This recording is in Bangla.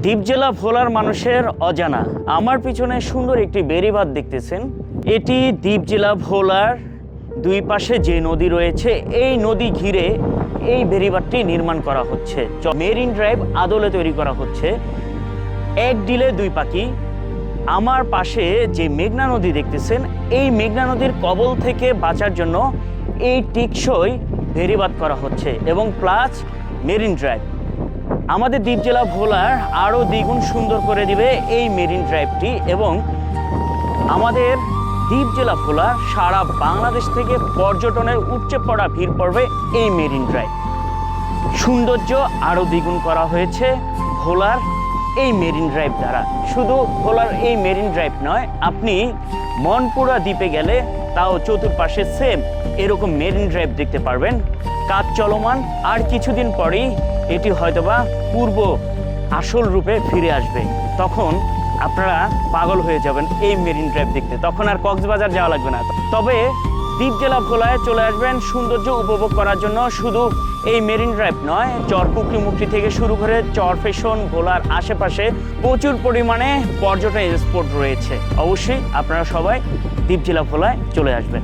দ্বীপ জেলা ভোলার মানুষের অজানা। আমার পিছনে সুন্দর একটি বেড়িবাঁধ দেখতেছেন। এটি দ্বীপ জেলা ভোলার দুই পাশে যে নদী রয়েছে এই নদী ঘিরে এই বেড়িবাঁধটি নির্মাণ করা হচ্ছে। মেরিন ড্রাইভ আদলে তৈরি করা হচ্ছে। এক ডিলে দুই পাখি। আমার পাশে যে মেঘনা নদী দেখতেছেন এই মেঘনা নদীর কবল থেকে বাঁচার জন্য এই টিকসই বেড়িবাঁধ করা হচ্ছে এবং প্লাস মেরিন ড্রাইভ আমাদের দ্বীপ জেলা ভোলার আরও দ্বিগুণ সুন্দর করে দিবে এই মেরিন ড্রাইভটি। এবং আমাদের দ্বীপ জেলা ভোলা সারা বাংলাদেশ থেকে পর্যটনের উপচে পড়া ভিড় পড়বে এই মেরিন ড্রাইভ। সৌন্দর্য আরও দ্বিগুণ করা হয়েছে ভোলার এই মেরিন ড্রাইভ দ্বারা। শুধু ভোলার এই মেরিন ড্রাইভ নয়, আপনি মনপুরা দ্বীপে গেলে তাও চতুর্পাশে সেম এরকম মেরিন ড্রাইভ দেখতে পারবেন। কাজ চলমান, আর কিছুদিন পরেই এটি হয়তোবা পূর্ব আসল রূপে ফিরে আসবে। তখন আপনারা পাগল হয়ে যাবেন এই মেরিন ড্রাইভ দেখতে। তখন আর কক্সবাজার যাওয়া লাগবে না। তবে দ্বীপ জেলা ভোলায় চলে আসবেন সৌন্দর্য উপভোগ করার জন্য। শুধু এই মেরিন ড্রাইভ নয়, চরপুকরি মুক্তি থেকে শুরু করে চরফেশন ভোলার আশেপাশে প্রচুর পরিমাণে পর্যটন স্পট রয়েছে। অবশ্যই আপনারা সবাই দ্বীপ জেলা ভোলায় চলে আসবেন।